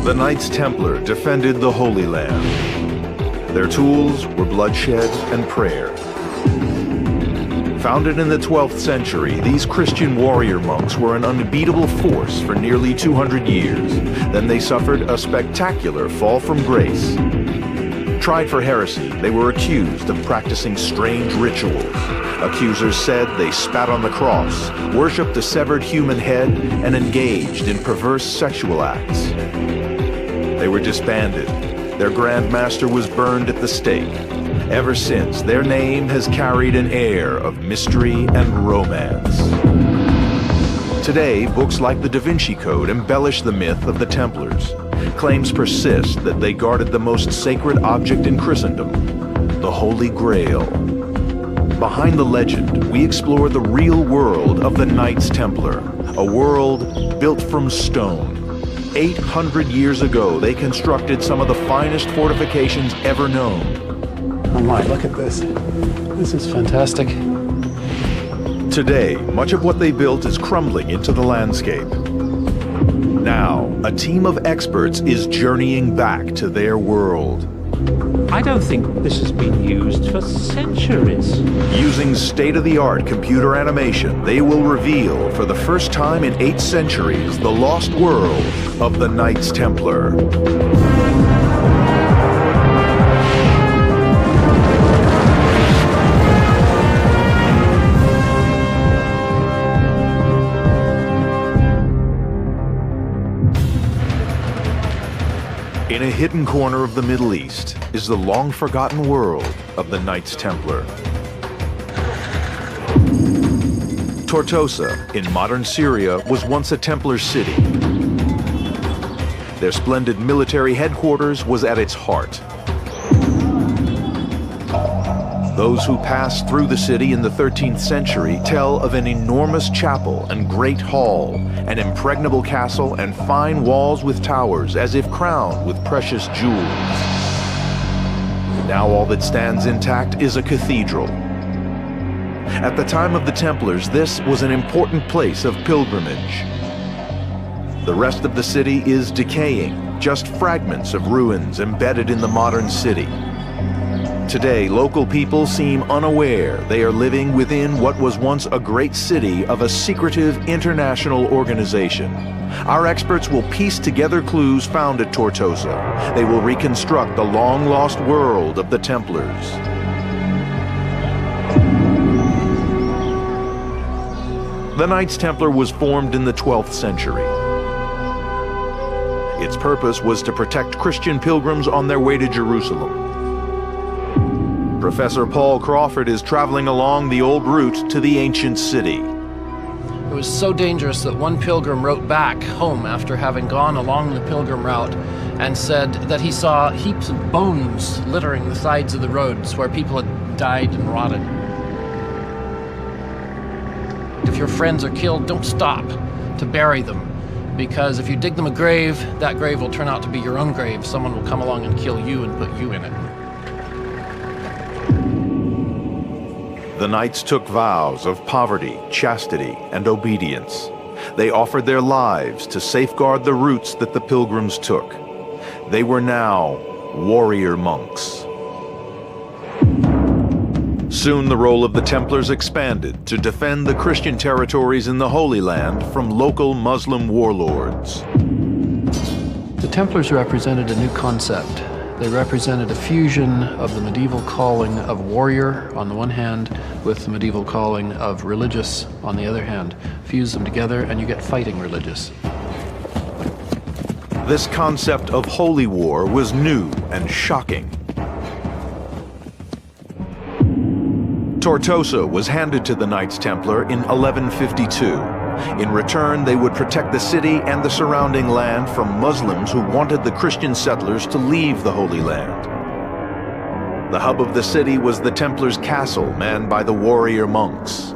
The Knights Templar defended the Holy Land. Their tools were bloodshed and prayer. Founded in the 12th century, these Christian warrior monks were an unbeatable force for nearly 200 years. Then they suffered a spectacular fall from grace. Tried for heresy, they were accused of practicing strange rituals. Accusers said they spat on the cross, worshipped a severed human head, and engaged in perverse sexual acts. They were disbanded. Their Grand Master was burned at the stake. Ever since, their name has carried an air of mystery and romance. Today, books like the Da Vinci Code embellish the myth of the Templars. Claims persist that they guarded the most sacred object in Christendom, the Holy Grail. Behind the legend, we explore the real world of the Knights Templar, a world built from stone. 800 years ago, they constructed some of the finest fortifications ever known. Oh my, look at this. This is fantastic. Today, much of what they built is crumbling into the landscape. Now, a team of experts is journeying back to their world. I don't think this has been used for centuries. Using state-of-the-art computer animation, they will reveal, for the first time in 8 centuries, the lost world of the Knights Templar. In a hidden corner of the Middle East is the long-forgotten world of the Knights Templar. Tortosa, in modern Syria, was once a Templar city. Their splendid military headquarters was at its heart. Those who passed through the city in the 13th century tell of an enormous chapel and great hall, an impregnable castle, and fine walls with towers as if crowned with precious jewels. Now all that stands intact is a cathedral. At the time of the Templars, this was an important place of pilgrimage. The rest of the city is decaying, just fragments of ruins embedded in the modern city. Today, local people seem unaware they are living within what was once a great city of a secretive international organization. Our experts will piece together clues found at Tortosa. They will reconstruct the long-lost world of the Templars. The Knights Templar was formed in the 12th century. Its purpose was to protect Christian pilgrims on their way to Jerusalem. Professor Paul Crawford is traveling along the old route to the ancient city. It was so dangerous that one pilgrim wrote back home after having gone along the pilgrim route and said that he saw heaps of bones littering the sides of the roads where people had died and rotted. If your friends are killed, don't stop to bury them, because if you dig them a grave, that grave will turn out to be your own grave. Someone will come along and kill you and put you in it. The Knights took vows of poverty, chastity, and obedience. They offered their lives to safeguard the routes that the pilgrims took. They were now warrior monks. Soon the role of the Templars expanded to defend the Christian territories in the Holy Land from local Muslim warlords. The Templars represented a new concept. They represented a fusion of the medieval calling of warrior on the one hand with the medieval calling of religious on the other hand. Fuse them together and you get fighting religious. This concept of holy war was new and shocking. Tortosa was handed to the Knights Templar in 1152. In return, they would protect the city and the surrounding land from Muslims who wanted the Christian settlers to leave the Holy Land. The hub of the city was the Templars' castle, manned by the warrior monks.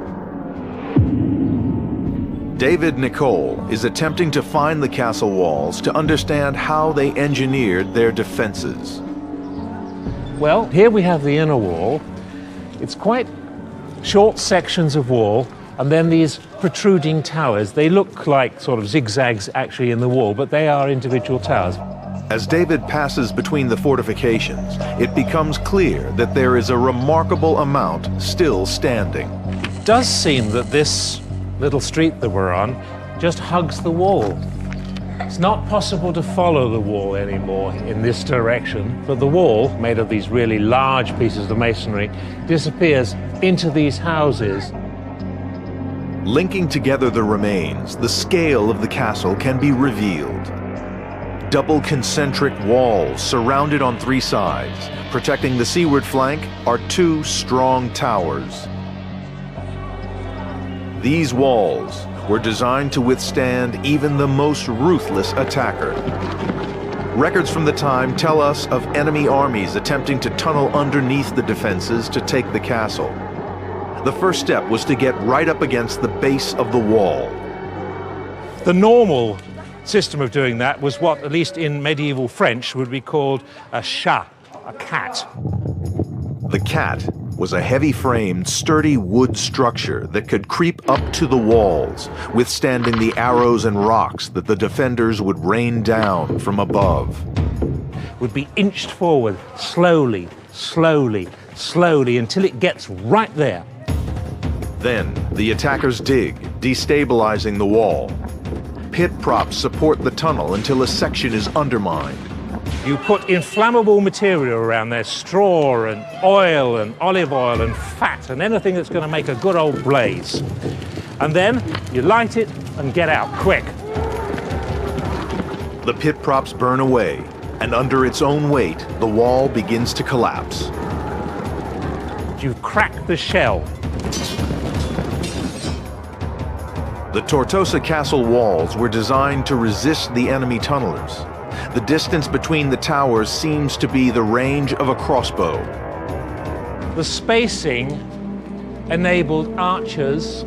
David Nicole is attempting to find the castle walls to understand how they engineered their defenses. Well, here we have the inner wall. It's quite short sections of wall, and then these protruding towers. They look like sort of zigzags actually in the wall, but they are individual towers. As David passes between the fortifications, it becomes clear that there is a remarkable amount still standing. It does seem that this little street that we're on just hugs the wall. It's not possible to follow the wall anymore in this direction, but the wall, made of these really large pieces of masonry, disappears into these houses. Linking together the remains, the scale of the castle can be revealed. Double concentric walls surrounded on three sides. Protecting the seaward flank are two strong towers. These walls were designed to withstand even the most ruthless attacker. Records from the time tell us of enemy armies attempting to tunnel underneath the defenses to take the castle. The first step was to get right up against the base of the wall. The normal system of doing that was what, at least in medieval French, would be called a chat, a cat. The cat was a heavy-framed, sturdy wood structure that could creep up to the walls, withstanding the arrows and rocks that the defenders would rain down from above. Would be inched forward slowly, slowly, slowly, until it gets right there. Then the attackers dig, destabilizing the wall. Pit props support the tunnel until a section is undermined. You put inflammable material around there, straw and oil and olive oil and fat and anything that's going to make a good old blaze. And then you light it and get out quick. The pit props burn away, and under its own weight, the wall begins to collapse. You've cracked the shell. The Tortosa Castle walls were designed to resist the enemy tunnelers. The distance between the towers seems to be the range of a crossbow. The spacing enabled archers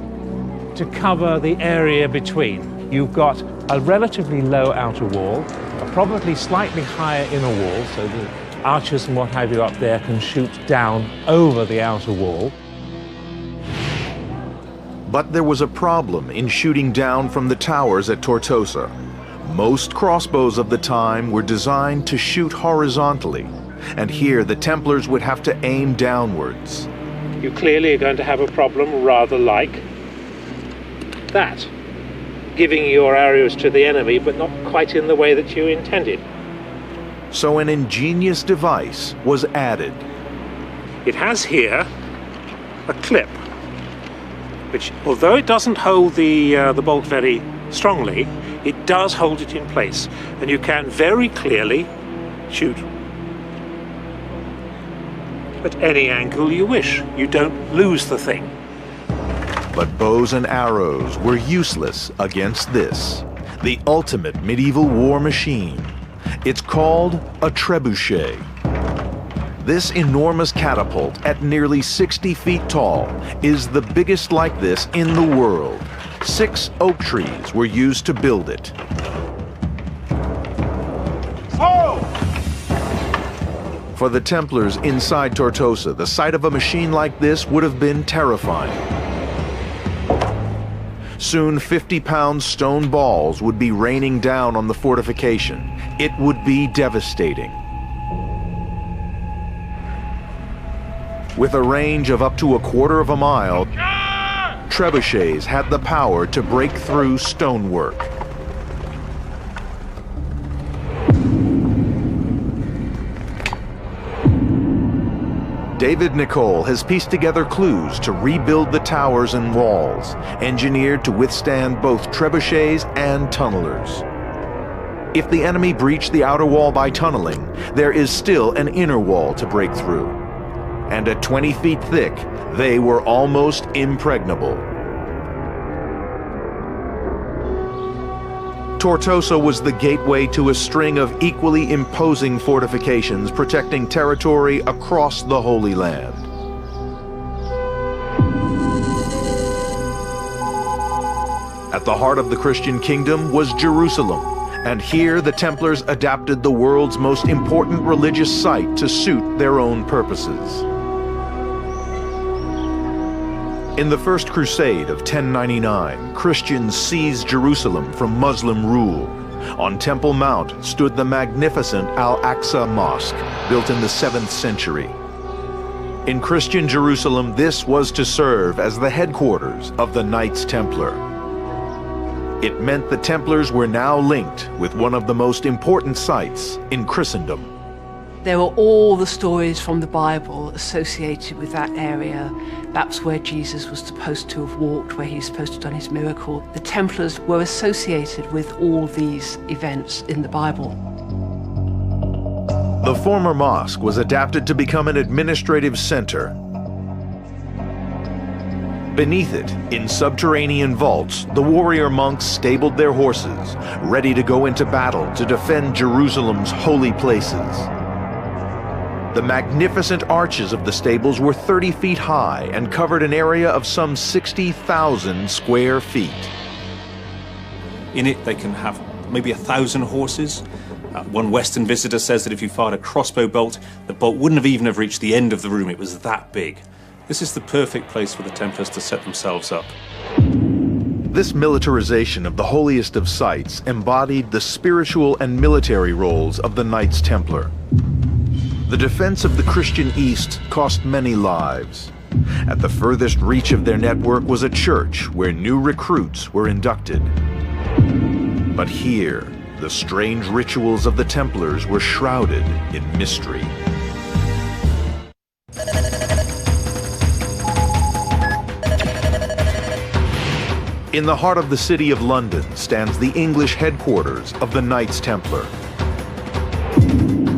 to cover the area between. You've got a relatively low outer wall, a probably slightly higher inner wall, so the archers and what have you up there can shoot down over the outer wall. But there was a problem in shooting down from the towers at Tortosa. Most crossbows of the time were designed to shoot horizontally, and here the Templars would have to aim downwards. You clearly are going to have a problem rather like that, giving your arrows to the enemy, but not quite in the way that you intended. So an ingenious device was added. It has here a clip, which, although it doesn't hold the bolt very strongly, it does hold it in place, and you can very clearly shoot at any angle you wish. You don't lose the thing. But bows and arrows were useless against this, the ultimate medieval war machine. It's called a trebuchet. This enormous catapult, at nearly 60 feet tall, is the biggest like this in the world. 6 oak trees were used to build it. For the Templars inside Tortosa, the sight of a machine like this would have been terrifying. Soon 50-pound stone balls would be raining down on the fortification. It would be devastating. With a range of up to 1/4 of a mile, trebuchets had the power to break through stonework. David Nicole has pieced together clues to rebuild the towers and walls, engineered to withstand both trebuchets and tunnelers. If the enemy breached the outer wall by tunneling, there is still an inner wall to break through. And at 20 feet thick, they were almost impregnable. Tortosa was the gateway to a string of equally imposing fortifications protecting territory across the Holy Land. At the heart of the Christian kingdom was Jerusalem, and here the Templars adapted the world's most important religious site to suit their own purposes. In the First Crusade of 1099, Christians seized Jerusalem from Muslim rule. On Temple Mount stood the magnificent Al-Aqsa Mosque, built in the 7th century. In Christian Jerusalem, this was to serve as the headquarters of the Knights Templar. It meant the Templars were now linked with one of the most important sites in Christendom. There were all the stories from the Bible associated with that area. That's where Jesus was supposed to have walked, where he's supposed to have done his miracle. The Templars were associated with all these events in the Bible. The former mosque was adapted to become an administrative center. Beneath it, in subterranean vaults, the warrior monks stabled their horses, ready to go into battle to defend Jerusalem's holy places. The magnificent arches of the stables were 30 feet high and covered an area of some 60,000 square feet. In it, they can have maybe 1,000 horses. One Western visitor says that if you fired a crossbow bolt, the bolt wouldn't have even have reached the end of the room. It was that big. This is the perfect place for the Templars to set themselves up. This militarization of the holiest of sites embodied the spiritual and military roles of the Knights Templar. The defense of the Christian East cost many lives. At the furthest reach of their network was a church where new recruits were inducted. But here, the strange rituals of the Templars were shrouded in mystery. In the heart of the city of London stands the English headquarters of the Knights Templar.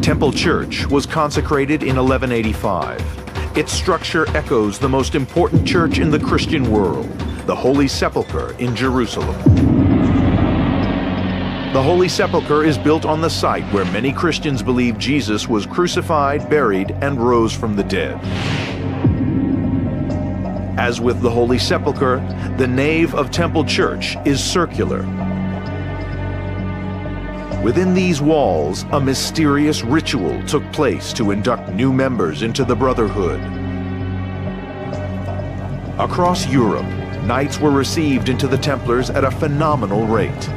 Temple Church was consecrated in 1185. Its structure echoes the most important church in the Christian world, the Holy Sepulchre in Jerusalem. The Holy Sepulchre is built on the site where many Christians believe Jesus was crucified, buried, and rose from the dead. As with the Holy Sepulchre, the nave of Temple Church is circular. Within these walls, a mysterious ritual took place to induct new members into the Brotherhood. Across Europe, knights were received into the Templars at a phenomenal rate.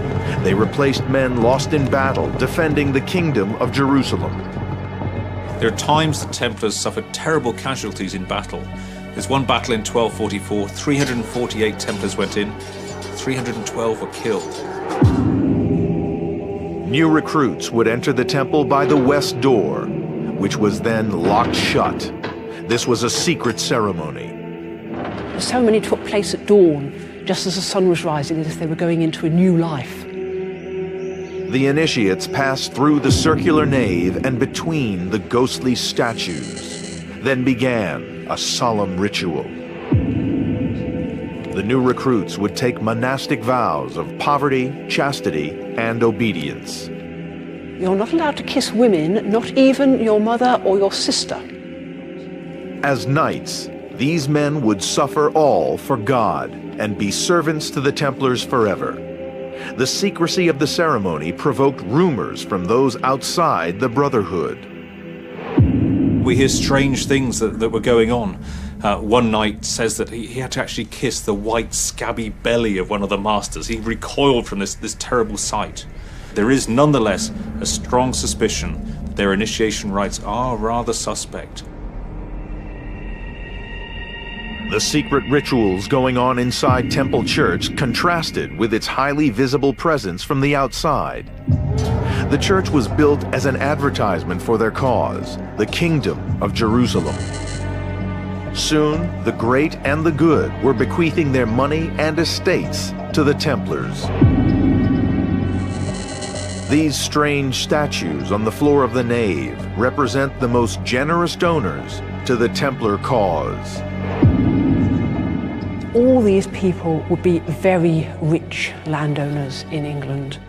They replaced men lost in battle, defending the Kingdom of Jerusalem. There are times the Templars suffered terrible casualties in battle. There's one battle in 1244, 348 Templars went in, 312 were killed. New recruits would enter the temple by the west door, which was then locked shut. This was a secret ceremony. The ceremony took place at dawn, just as the sun was rising, as if they were going into a new life. The initiates passed through the circular nave and between the ghostly statues. Then began a solemn ritual. The new recruits would take monastic vows of poverty, chastity, and obedience. You're not allowed to kiss women, not even your mother or your sister. As knights, these men would suffer all for God and be servants to the Templars forever. The secrecy of the ceremony provoked rumors from those outside the Brotherhood. We hear strange things that were going on. One knight says that he had to actually kiss the white, scabby belly of one of the masters. He recoiled from this terrible sight. There is nonetheless a strong suspicion that their initiation rites are rather suspect. The secret rituals going on inside Temple Church contrasted with its highly visible presence from the outside. The church was built as an advertisement for their cause, the Kingdom of Jerusalem. Soon, the great and the good were bequeathing their money and estates to the Templars. These strange statues on the floor of the nave represent the most generous donors to the Templar cause. All these people would be very rich landowners in England.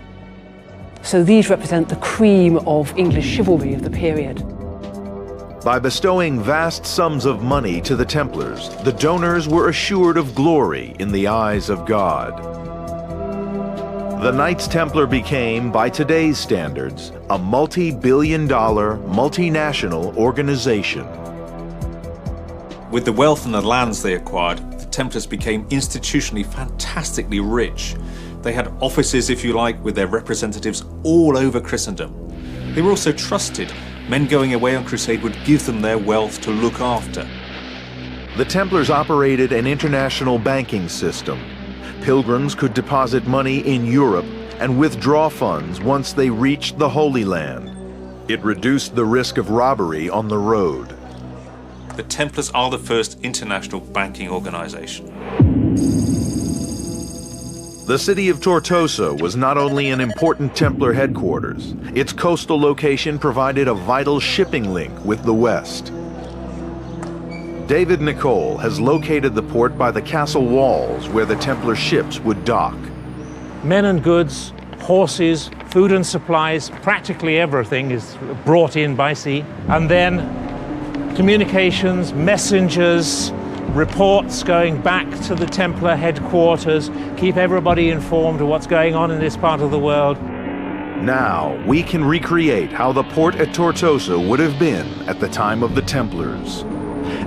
So these represent the cream of English chivalry of the period. By bestowing vast sums of money to the Templars, the donors were assured of glory in the eyes of God. The Knights Templar became, by today's standards, a multi-billion-dollar, multinational organization. With the wealth and the lands they acquired, the Templars became institutionally fantastically rich. They had offices, if you like, with their representatives all over Christendom. They were also trusted. Men going away on crusade would give them their wealth to look after. The Templars operated an international banking system. Pilgrims could deposit money in Europe and withdraw funds once they reached the Holy Land. It reduced the risk of robbery on the road. The Templars are the first international banking organization. The city of Tortosa was not only an important Templar headquarters, its coastal location provided a vital shipping link with the West. David Nicole has located the port by the castle walls where the Templar ships would dock. Men and goods, horses, food and supplies, practically everything is brought in by sea. And then communications, messengers, reports going back to the Templar headquarters, keep everybody informed of what's going on in this part of the world. Now we can recreate how the port at Tortosa would have been at the time of the Templars.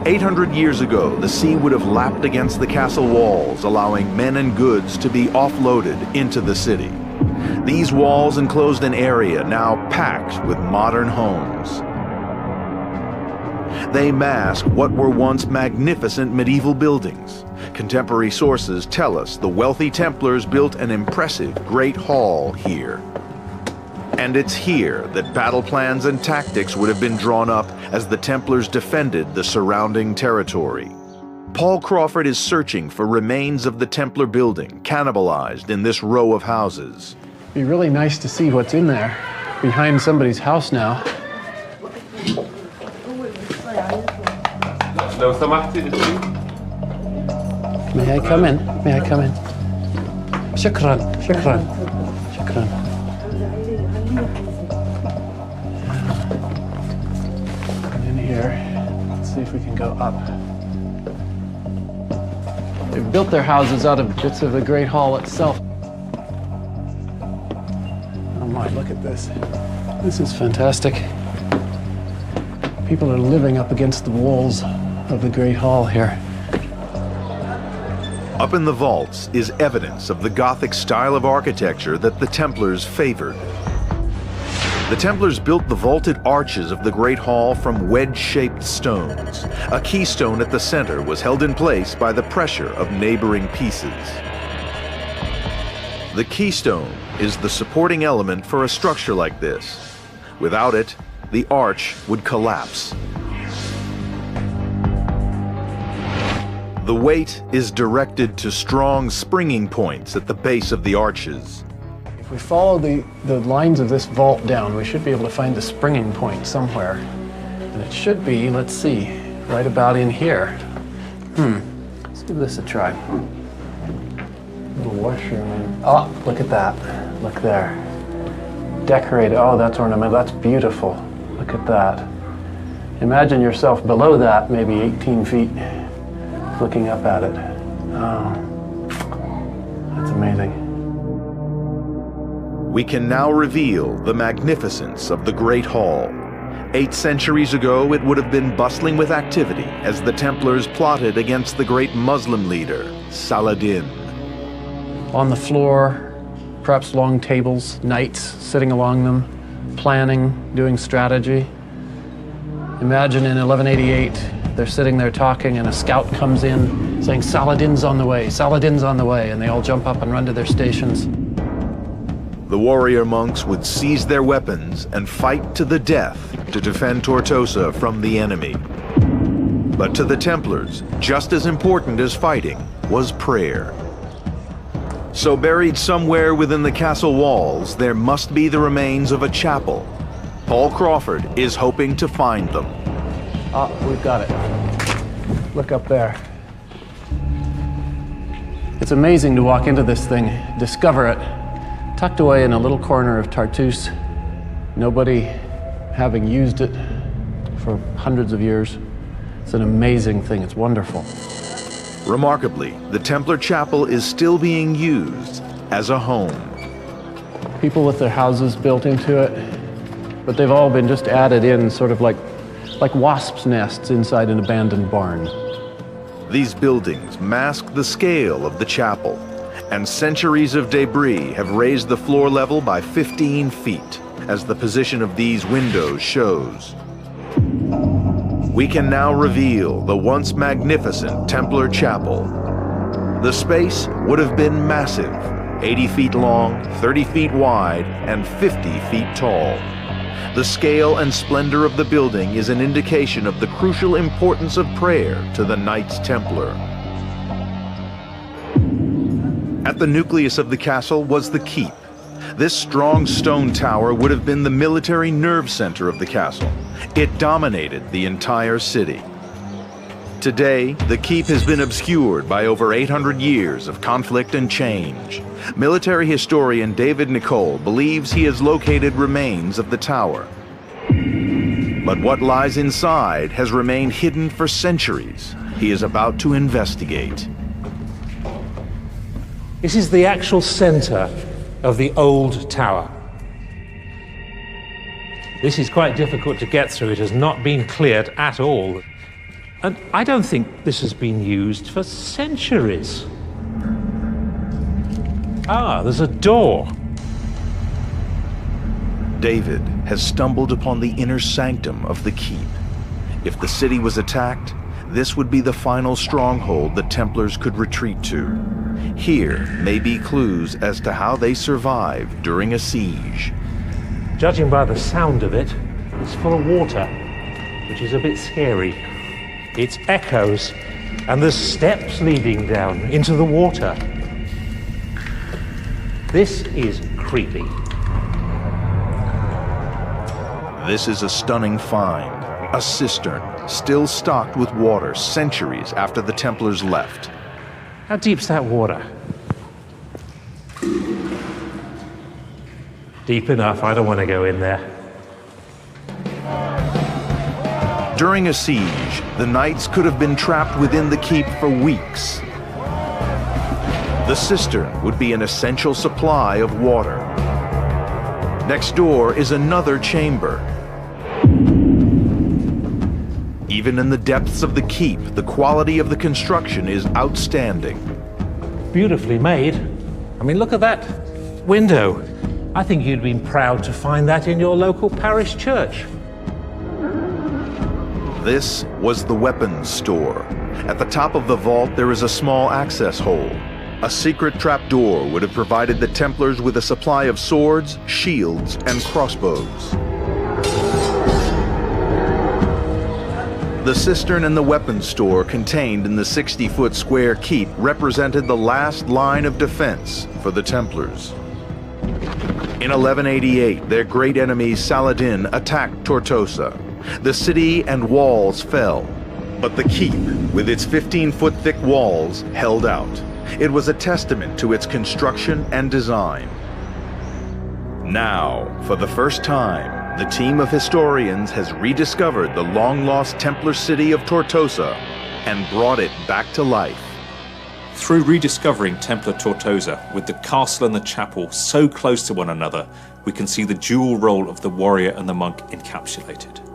800 years ago, the sea would have lapped against the castle walls, allowing men and goods to be offloaded into the city. These walls enclosed an area now packed with modern homes. They mask what were once magnificent medieval buildings. Contemporary sources tell us the wealthy Templars built an impressive Great Hall here. And it's here that battle plans and tactics would have been drawn up as the Templars defended the surrounding territory. Paul Crawford is searching for remains of the Templar building, cannibalized in this row of houses. It'd be really nice to see what's in there, behind somebody's house now. May I come in? May I come in? Shukran, shukran, shukran. In here, let's see if we can go up. They've built their houses out of bits of the Great Hall itself. Oh my, look at this. This is fantastic. People are living up against the walls of the Great Hall here. Up in the vaults is evidence of the Gothic style of architecture that the Templars favored. The Templars built the vaulted arches of the Great Hall from wedge-shaped stones. A keystone at the center was held in place by the pressure of neighboring pieces. The keystone is the supporting element for a structure like this. Without it, the arch would collapse. The weight is directed to strong springing points at the base of the arches. If we follow the lines of this vault down, we should be able to find the springing point somewhere. And it should be, let's see, right about in here. Let's give this a try. Little washroom. Oh, look at that. Look there. Decorated. Oh, that's ornamental. That's beautiful. Look at that. Imagine yourself below that, maybe 18 feet, looking up at it. Oh, that's amazing. We can now reveal the magnificence of the Great Hall. 8 centuries ago, it would have been bustling with activity as the Templars plotted against the great Muslim leader, Saladin. On the floor, perhaps long tables, knights sitting along them, planning, doing strategy. Imagine in 1188, they're sitting there talking and a scout comes in saying, Saladin's on the way, Saladin's on the way, and they all jump up and run to their stations. The warrior monks would seize their weapons and fight to the death to defend Tortosa from the enemy. But to the Templars, just as important as fighting was prayer. So buried somewhere within the castle walls, there must be the remains of a chapel. Paul Crawford is hoping to find them. Ah, we've got it. Look up there. It's amazing to walk into this thing, discover it, tucked away in a little corner of Tartuse, nobody having used it for hundreds of years. It's an amazing thing. It's wonderful. Remarkably, the Templar chapel is still being used as a home. People with their houses built into it, but they've all been just added in sort of like wasps' nests inside an abandoned barn. These buildings mask the scale of the chapel, and centuries of debris have raised the floor level by 15 feet, as the position of these windows shows. We can now reveal the once magnificent Templar chapel. The space would have been massive, 80 feet long, 30 feet wide, and 50 feet tall. The scale and splendor of the building is an indication of the crucial importance of prayer to the Knights Templar. At the nucleus of the castle was the keep. This strong stone tower would have been the military nerve center of the castle. It dominated the entire city. Today, the keep has been obscured by over 800 years of conflict and change. Military historian David Nicole believes he has located remains of the tower. But what lies inside has remained hidden for centuries. He is about to investigate. This is the actual center of the old tower. This is quite difficult to get through. It has not been cleared at all. And I don't think this has been used for centuries. Ah, there's a door. David has stumbled upon the inner sanctum of the keep. If the city was attacked, this would be the final stronghold the Templars could retreat to. Here may be clues as to how they survived during a siege. Judging by the sound of it, it's full of water, which is a bit scary. It's echoes, and there's steps leading down into the water. This is creepy. This is a stunning find. A cistern, still stocked with water centuries after the Templars left. How deep's that water? Deep enough, I don't want to go in there. During a siege, the knights could have been trapped within the keep for weeks. The cistern would be an essential supply of water. Next door is another chamber. Even in the depths of the keep, the quality of the construction is outstanding. Beautifully made. I mean, look at that window. I think you'd been proud to find that in your local parish church. This was the weapons store. At the top of the vault, there is a small access hole. A secret trapdoor would have provided the Templars with a supply of swords, shields, and crossbows. The cistern and the weapons store contained in the 60-foot square keep represented the last line of defense for the Templars. In 1188, their great enemy Saladin attacked Tortosa. The city and walls fell, but the keep, with its 15-foot thick walls, held out. It was a testament to its construction and design. Now, for the first time, the team of historians has rediscovered the long-lost Templar city of Tortosa and brought it back to life. Through rediscovering Templar Tortosa, with the castle and the chapel so close to one another, we can see the dual role of the warrior and the monk encapsulated.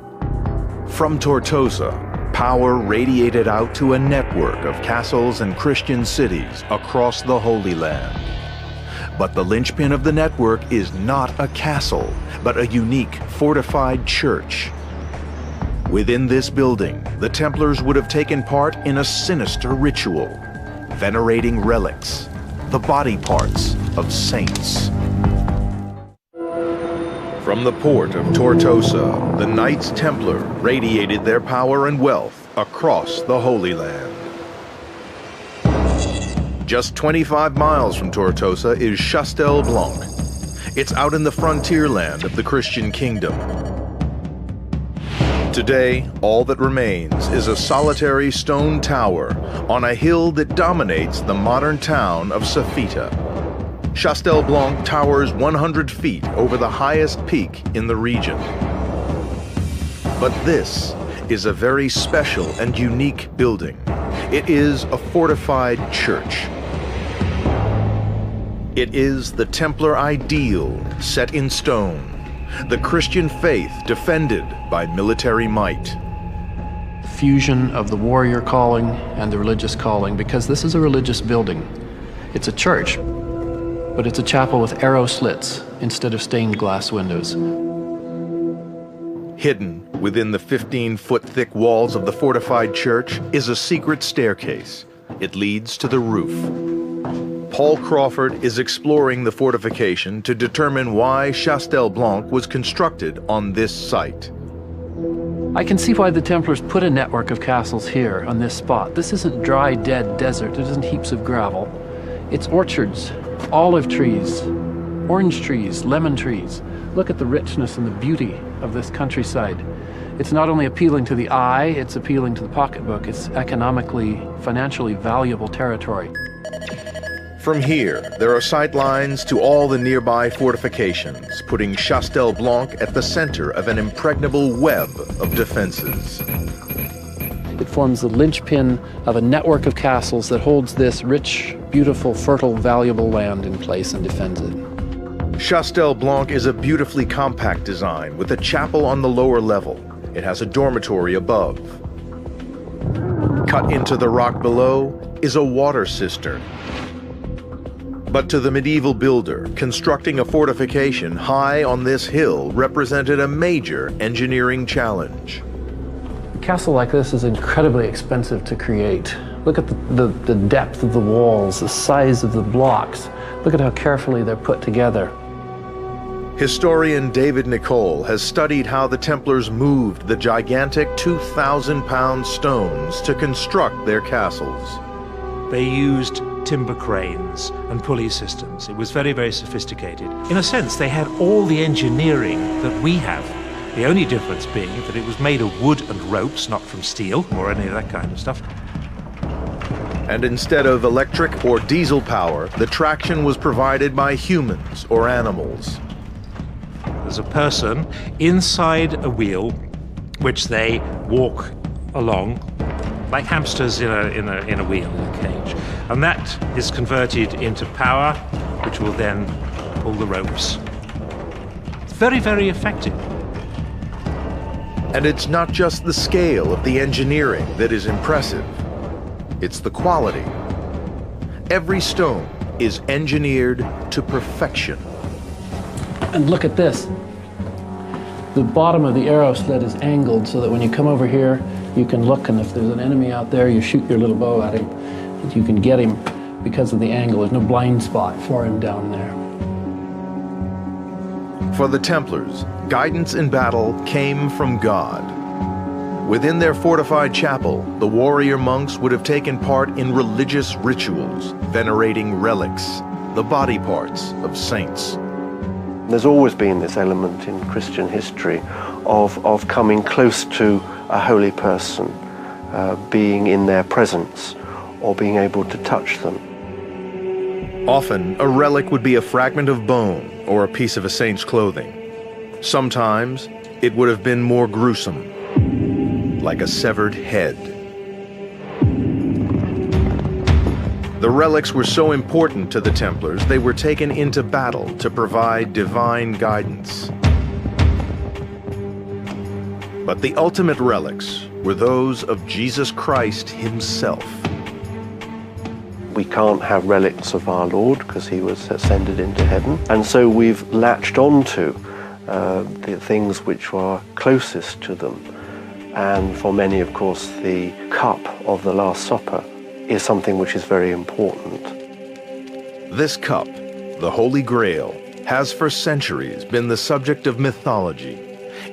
From Tortosa, power radiated out to a network of castles and Christian cities across the Holy Land. But the linchpin of the network is not a castle, but a unique fortified church. Within this building, the Templars would have taken part in a sinister ritual, venerating relics, the body parts of saints. From the port of Tortosa, the Knights Templar radiated their power and wealth across the Holy Land. Just 25 miles from Tortosa is Chastel Blanc. It's out in the frontier land of the Christian kingdom. Today, all that remains is a solitary stone tower on a hill that dominates the modern town of Safita. Chastel Blanc towers 100 feet over the highest peak in the region. But this is a very special and unique building. It is a fortified church. It is the Templar ideal set in stone, the Christian faith defended by military might. fusion of the warrior calling and the religious calling, because this is a religious building. It's a church, but it's a chapel with arrow slits instead of stained glass windows. Hidden within the 15-foot thick walls of the fortified church is a secret staircase. It leads to the roof. Paul Crawford is exploring the fortification to determine why Chastel Blanc was constructed on this site. I can see why the Templars put a network of castles here on this spot. This isn't dry, dead desert. It isn't heaps of gravel. It's orchards, olive trees, orange trees, lemon trees. Look at the richness and the beauty of this countryside. It's not only appealing to the eye, it's appealing to the pocketbook. It's economically, financially valuable territory. From here, there are sight lines to all the nearby fortifications, putting Chastel Blanc at the center of an impregnable web of defenses. It forms the linchpin of a network of castles that holds this rich, beautiful, fertile, valuable land in place and defends it. Chastel Blanc is a beautifully compact design with a chapel on the lower level. It has a dormitory above. Cut into the rock below is a water cistern. But to the medieval builder, constructing a fortification high on this hill represented a major engineering challenge. A castle like this is incredibly expensive to create. Look at the depth of the walls, the size of the blocks. Look at how carefully they're put together. Historian David Nicole has studied how the Templars moved the gigantic 2,000-pound stones to construct their castles. They used timber cranes and pulley systems. It was very, very sophisticated. In a sense, they had all the engineering that we have. The only difference being that it was made of wood and ropes, not from steel or any of that kind of stuff. And instead of electric or diesel power, the traction was provided by humans or animals. There's a person inside a wheel which they walk along like hamsters in a wheel, in a cage. And that is converted into power, which will then pull the ropes. It's very, very effective. And it's not just the scale of the engineering that is impressive. It's the quality. Every stone is engineered to perfection. And look at this. The bottom of the arrow slit is angled so that when you come over here, you can look, and if there's an enemy out there, you shoot your little bow at him. You can get him because of the angle. There's no blind spot for him down there. For the Templars, guidance in battle came from God. Within their fortified chapel, the warrior monks would have taken part in religious rituals, venerating relics, the body parts of saints. There's always been this element in Christian history of coming close to a holy person, being in their presence, or being able to touch them. Often, a relic would be a fragment of bone or a piece of a saint's clothing. Sometimes, it would have been more gruesome, like a severed head. The relics were so important to the Templars, they were taken into battle to provide divine guidance. But the ultimate relics were those of Jesus Christ himself. We can't have relics of our Lord because he was ascended into heaven. And so we've latched on to the things which were closest to them. And for many, of course, the cup of the Last Supper is something which is very important. This cup, the Holy Grail, has for centuries been the subject of mythology.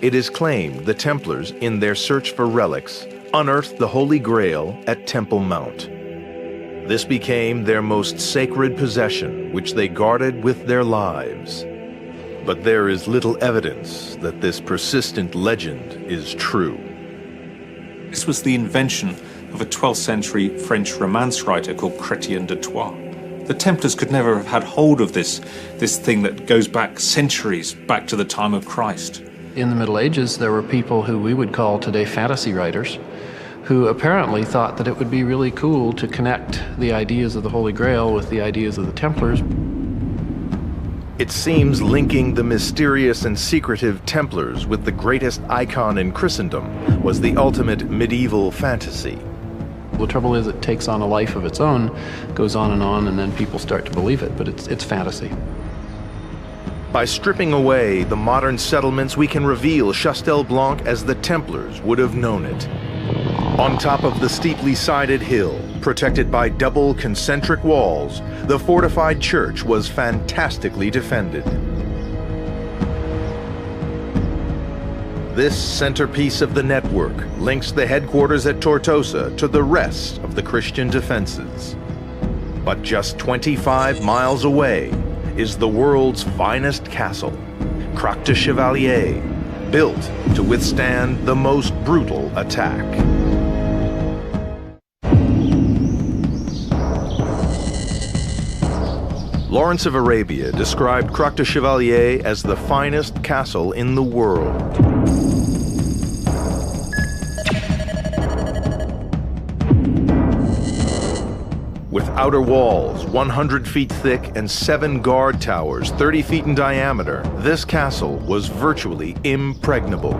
It is claimed the Templars, in their search for relics, unearthed the Holy Grail at Temple Mount. This became their most sacred possession, which they guarded with their lives. But there is little evidence that this persistent legend is true. This was the invention of a 12th century French Romance writer called Chrétien de Troyes. The Templars could never have had hold of this thing that goes back centuries, back to the time of Christ. In the Middle Ages, there were people who we would call today fantasy writers, who apparently thought that it would be really cool to connect the ideas of the Holy Grail with the ideas of the Templars. It seems linking the mysterious and secretive Templars with the greatest icon in Christendom was the ultimate medieval fantasy. The trouble is it takes on a life of its own, goes on, and then people start to believe it, but it's fantasy. By stripping away the modern settlements, we can reveal Chastel Blanc as the Templars would have known it. On top of the steeply sided hill, protected by double concentric walls, the fortified church was fantastically defended. This centerpiece of the network links the headquarters at Tortosa to the rest of the Christian defenses. But just 25 miles away is the world's finest castle, Croc de Chevalier, built to withstand the most brutal attack. Lawrence of Arabia described Croc de Chevalier as the finest castle in the world. With outer walls 100 feet thick and 7 guard towers 30 feet in diameter, this castle was virtually impregnable.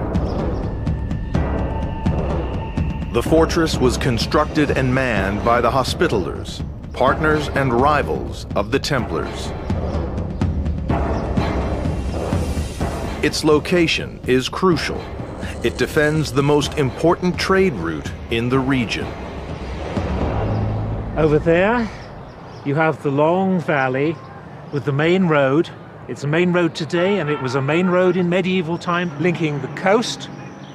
The fortress was constructed and manned by the Hospitallers, partners and rivals of the Templars. Its location is crucial. It defends the most important trade route in the region. Over there, you have the long valley with the main road. It's a main road today, and it was a main road in medieval time, linking the coast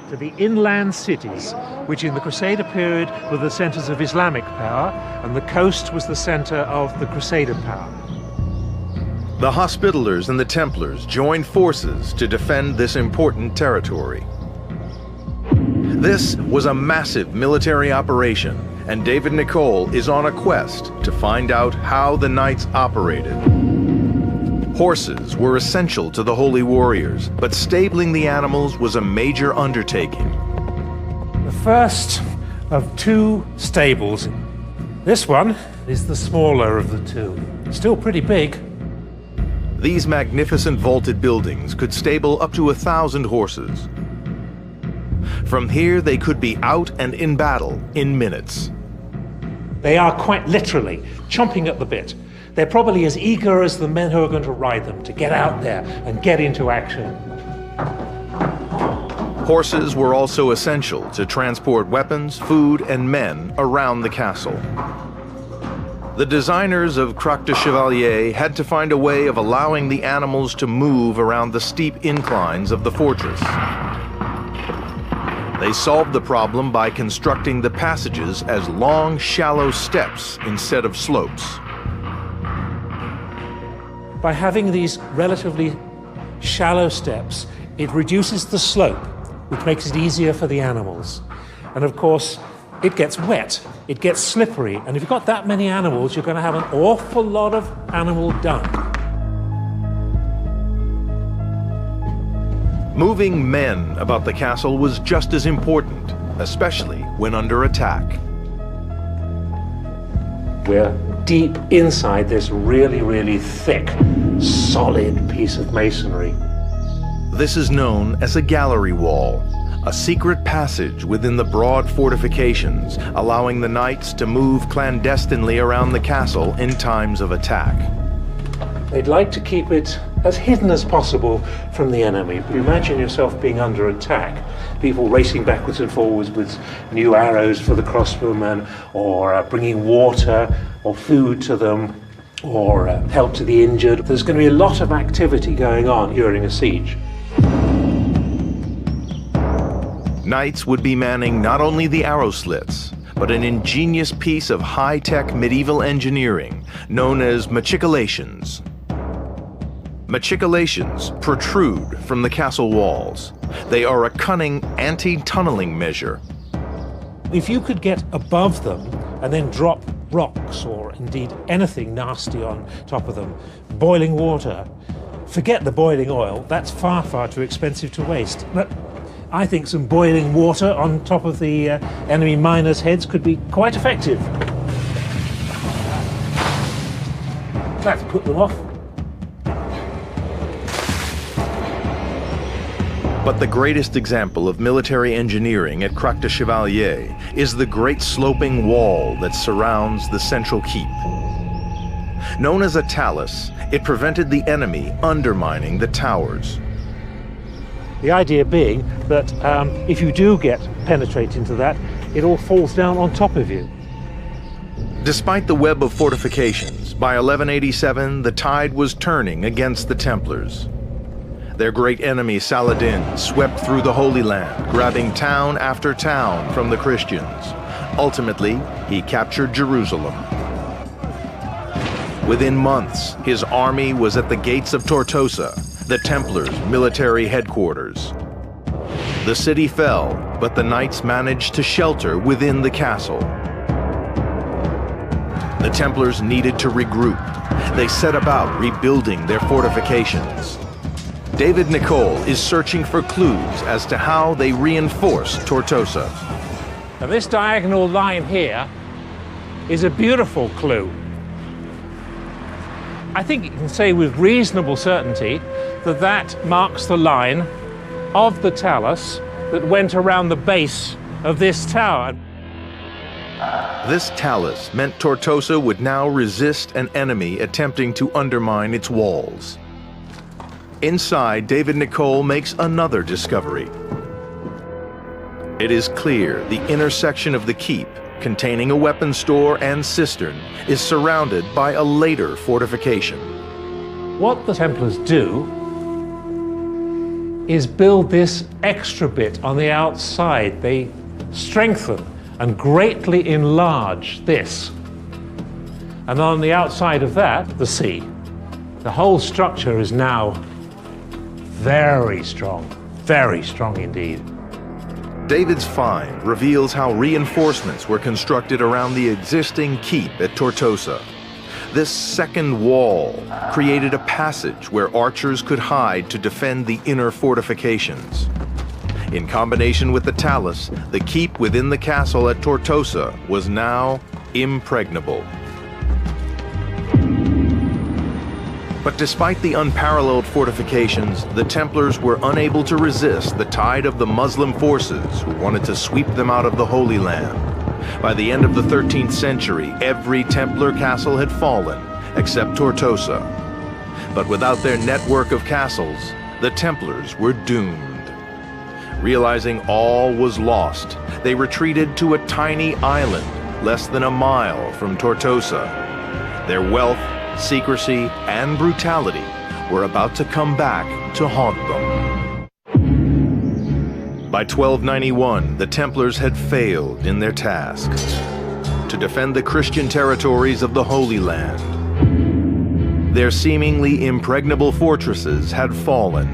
to the inland cities, which in the Crusader period were the centers of Islamic power, and the coast was the center of the Crusader power. The Hospitallers and the Templars joined forces to defend this important territory. This was a massive military operation, and David Nicole is on a quest to find out how the knights operated. Horses were essential to the holy warriors, but stabling the animals was a major undertaking. The first of 2 stables. This one is the smaller of the 2. Still pretty big. These magnificent vaulted buildings could stable up to 1,000 horses. From here, they could be out and in battle in minutes. They are quite literally chomping at the bit. They're probably as eager as the men who are going to ride them to get out there and get into action. Horses were also essential to transport weapons, food, and men around the castle. The designers of Croc de Chevalier had to find a way of allowing the animals to move around the steep inclines of the fortress. They solved the problem by constructing the passages as long, shallow steps instead of slopes. By having these relatively shallow steps, it reduces the slope, which makes it easier for the animals. And of course, it gets wet, it gets slippery, and if you've got that many animals, you're going to have an awful lot of animal dung. Moving men about the castle was just as important, especially when under attack. We're deep inside this really, really thick, solid piece of masonry. This is known as a gallery wall, a secret passage within the broad fortifications, allowing the knights to move clandestinely around the castle in times of attack. They'd like to keep it as hidden as possible from the enemy. You imagine yourself being under attack, people racing backwards and forwards with new arrows for the crossbowmen, or bringing water or food to them, or help to the injured. There's going to be a lot of activity going on during a siege. Knights would be manning not only the arrow slits, but an ingenious piece of high-tech medieval engineering known as machicolations. Machicolations protrude from the castle walls. They are a cunning anti-tunneling measure. If you could get above them and then drop rocks or indeed anything nasty on top of them, boiling water, forget the boiling oil, that's far, far too expensive to waste. But I think some boiling water on top of the enemy miners' heads could be quite effective. Let's put them off. But the greatest example of military engineering at Croix de Chevalier is the great sloping wall that surrounds the central keep. Known as a talus, it prevented the enemy undermining the towers. The idea being that if you do penetrate into that, it all falls down on top of you. Despite the web of fortifications, by 1187 the tide was turning against the Templars. Their great enemy Saladin swept through the Holy Land, grabbing town after town from the Christians. Ultimately, he captured Jerusalem. Within months, his army was at the gates of Tortosa, the Templars' military headquarters. The city fell, but the knights managed to shelter within the castle. The Templars needed to regroup. They set about rebuilding their fortifications. David Nicole is searching for clues as to how they reinforced Tortosa. Now this diagonal line here is a beautiful clue. I think you can say with reasonable certainty that that marks the line of the talus that went around the base of this tower. This talus meant Tortosa would now resist an enemy attempting to undermine its walls. Inside, David Nicole makes another discovery. It is clear the inner section of the keep, containing a weapon store and cistern, is surrounded by a later fortification. What the Templars do is build this extra bit on the outside. They strengthen and greatly enlarge this. And on the outside of that, the sea. The whole structure is now very strong indeed. David's find reveals how reinforcements were constructed around the existing keep at Tortosa. This second wall created a passage where archers could hide to defend the inner fortifications. In combination with the talus, the keep within the castle at Tortosa was now impregnable. But despite the unparalleled fortifications, the Templars were unable to resist the tide of the Muslim forces who wanted to sweep them out of the Holy Land. By the end of the 13th century, every Templar castle had fallen, except Tortosa. But without their network of castles, the Templars were doomed. Realizing all was lost, they retreated to a tiny island less than a mile from Tortosa. Their wealth, secrecy, and brutality were about to come back to haunt them. By 1291, the Templars had failed in their task to defend the Christian territories of the Holy Land. Their seemingly impregnable fortresses had fallen.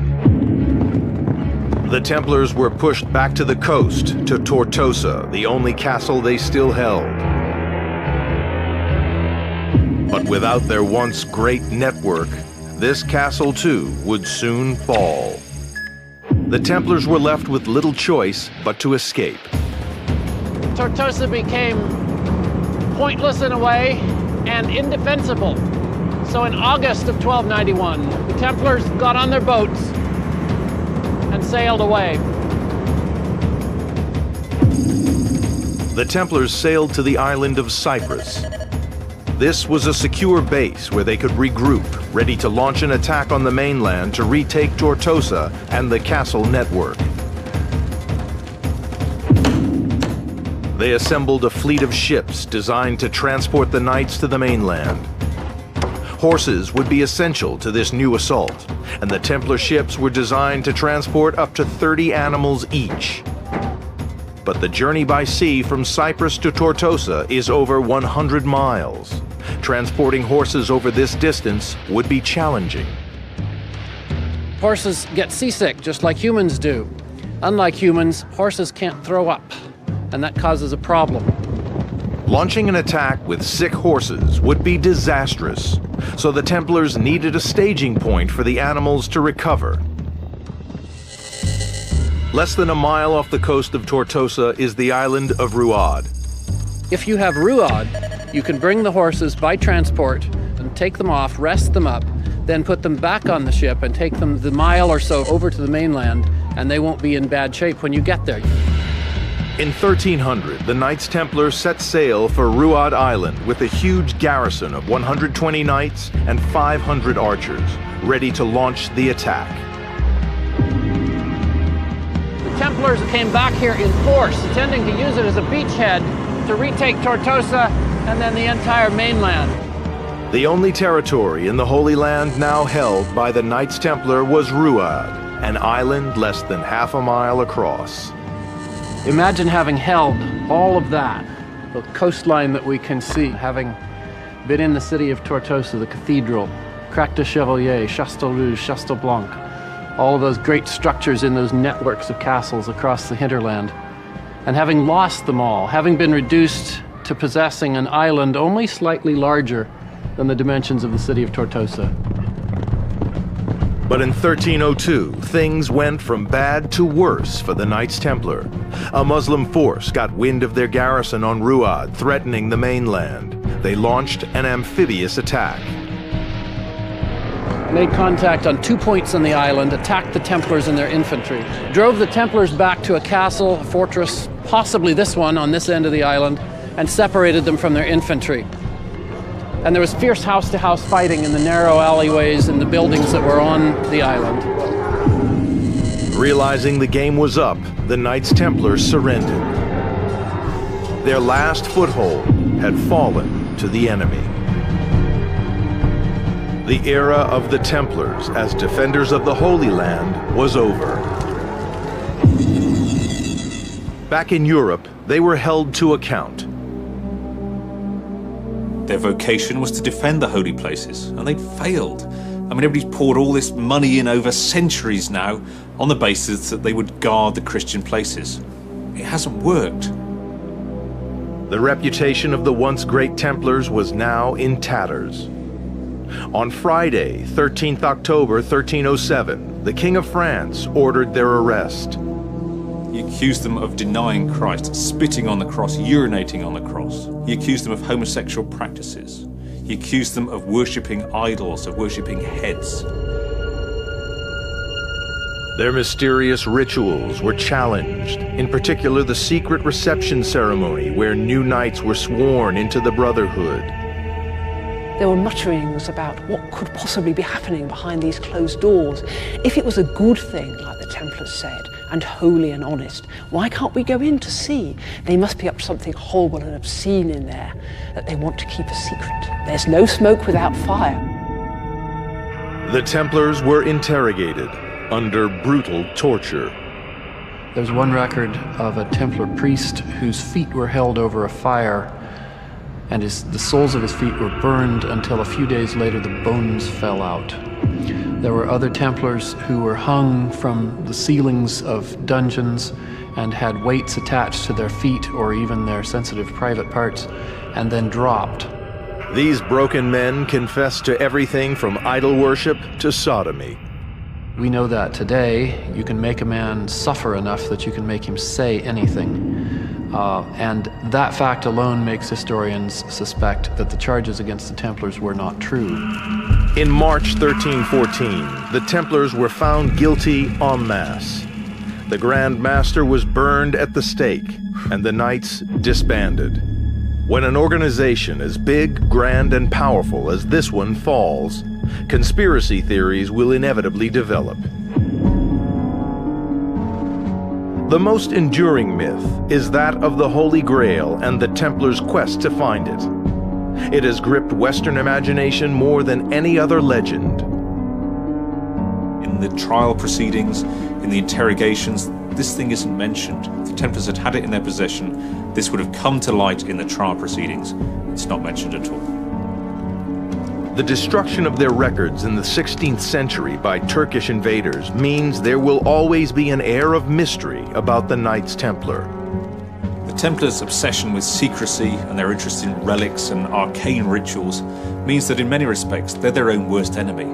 The Templars were pushed back to the coast, to Tortosa, the only castle they still held. But without their once great network, this castle too would soon fall. The Templars were left with little choice but to escape. Tortosa became pointless in a way and indefensible. So in August of 1291, the Templars got on their boats and sailed away. The Templars sailed to the island of Cyprus. This was a secure base where they could regroup, ready to launch an attack on the mainland to retake Tortosa and the castle network. They assembled a fleet of ships designed to transport the knights to the mainland. Horses would be essential to this new assault, and the Templar ships were designed to transport up to 30 animals each. But the journey by sea from Cyprus to Tortosa is over 100 miles. Transporting horses over this distance would be challenging. Horses get seasick just like humans do. Unlike humans, horses can't throw up, and that causes a problem. Launching an attack with sick horses would be disastrous, so the Templars needed a staging point for the animals to recover. Less than a mile off the coast of Tortosa is the island of Ruad. If you have Ruad, you can bring the horses by transport and take them off, rest them up, then put them back on the ship and take them the mile or so over to the mainland and they won't be in bad shape when you get there. In 1300, the Knights Templar set sail for Ruad Island with a huge garrison of 120 knights and 500 archers, ready to launch the attack. The Templars came back here in force, intending to use it as a beachhead to retake Tortosa and then the entire mainland. The only territory in the Holy Land now held by the Knights Templar was Ruad, an island less than half a mile across. Imagine having held all of that, the coastline that we can see, having been in the city of Tortosa, the cathedral, Crac de Chevalier, Chastel Rouge, Chastel Blanc, all of those great structures in those networks of castles across the hinterland, and having lost them all, having been reduced to possessing an island only slightly larger than the dimensions of the city of Tortosa. But in 1302, things went from bad to worse for the Knights Templar. A Muslim force got wind of their garrison on Ruad, threatening the mainland. They launched an amphibious attack. Made contact on 2 points on the island, attacked the Templars and their infantry, drove the Templars back to a castle, a fortress, possibly this one on this end of the island, and separated them from their infantry. And there was fierce house-to-house fighting in the narrow alleyways and the buildings that were on the island. Realizing the game was up, the Knights Templar surrendered. Their last foothold had fallen to the enemy. The era of the Templars as defenders of the Holy Land was over. Back in Europe, they were held to account. Their vocation was to defend the holy places, and they'd failed. I mean, everybody's poured all this money in over centuries now on the basis that they would guard the Christian places. It hasn't worked. The reputation of the once great Templars was now in tatters. On Friday, 13th October 1307, the King of France ordered their arrest. He accused them of denying Christ, spitting on the cross, urinating on the cross. He accused them of homosexual practices. He accused them of worshipping idols, of worshipping heads. Their mysterious rituals were challenged, in particular the secret reception ceremony where new knights were sworn into the Brotherhood. There were mutterings about what could possibly be happening behind these closed doors. If it was a good thing, like the Templars said, and holy and honest, why can't we go in to see? They must be up to something horrible and obscene in there that they want to keep a secret. There's no smoke without fire. The Templars were interrogated under brutal torture. There's one record of a Templar priest whose feet were held over a fire, and the soles of his feet were burned until a few days later the bones fell out. There were other Templars who were hung from the ceilings of dungeons and had weights attached to their feet or even their sensitive private parts, and then dropped. These broken men confessed to everything from idol worship to sodomy. We know that today you can make a man suffer enough that you can make him say anything. And that fact alone makes historians suspect that the charges against the Templars were not true. In March 1314, the Templars were found guilty en masse. The Grand Master was burned at the stake, and the knights disbanded. When an organization as big, grand, and powerful as this one falls, conspiracy theories will inevitably develop. The most enduring myth is that of the Holy Grail and the Templars' quest to find it. It has gripped Western imagination more than any other legend. In the trial proceedings, in the interrogations, this thing isn't mentioned. If the Templars had had it in their possession, this would have come to light in the trial proceedings. It's not mentioned at all. The destruction of their records in the 16th century by Turkish invaders means there will always be an air of mystery about the Knights Templar. The Templars' obsession with secrecy and their interest in relics and arcane rituals means that in many respects they're their own worst enemy.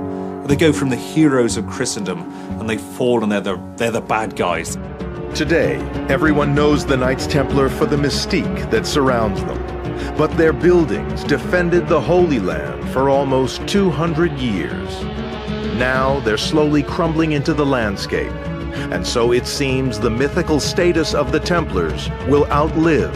They go from the heroes of Christendom and they fall and they're the bad guys. Today, everyone knows the Knights Templar for the mystique that surrounds them. But their buildings defended the Holy Land for almost 200 years. Now they're slowly crumbling into the landscape, And so it seems the mythical status of the Templars will outlive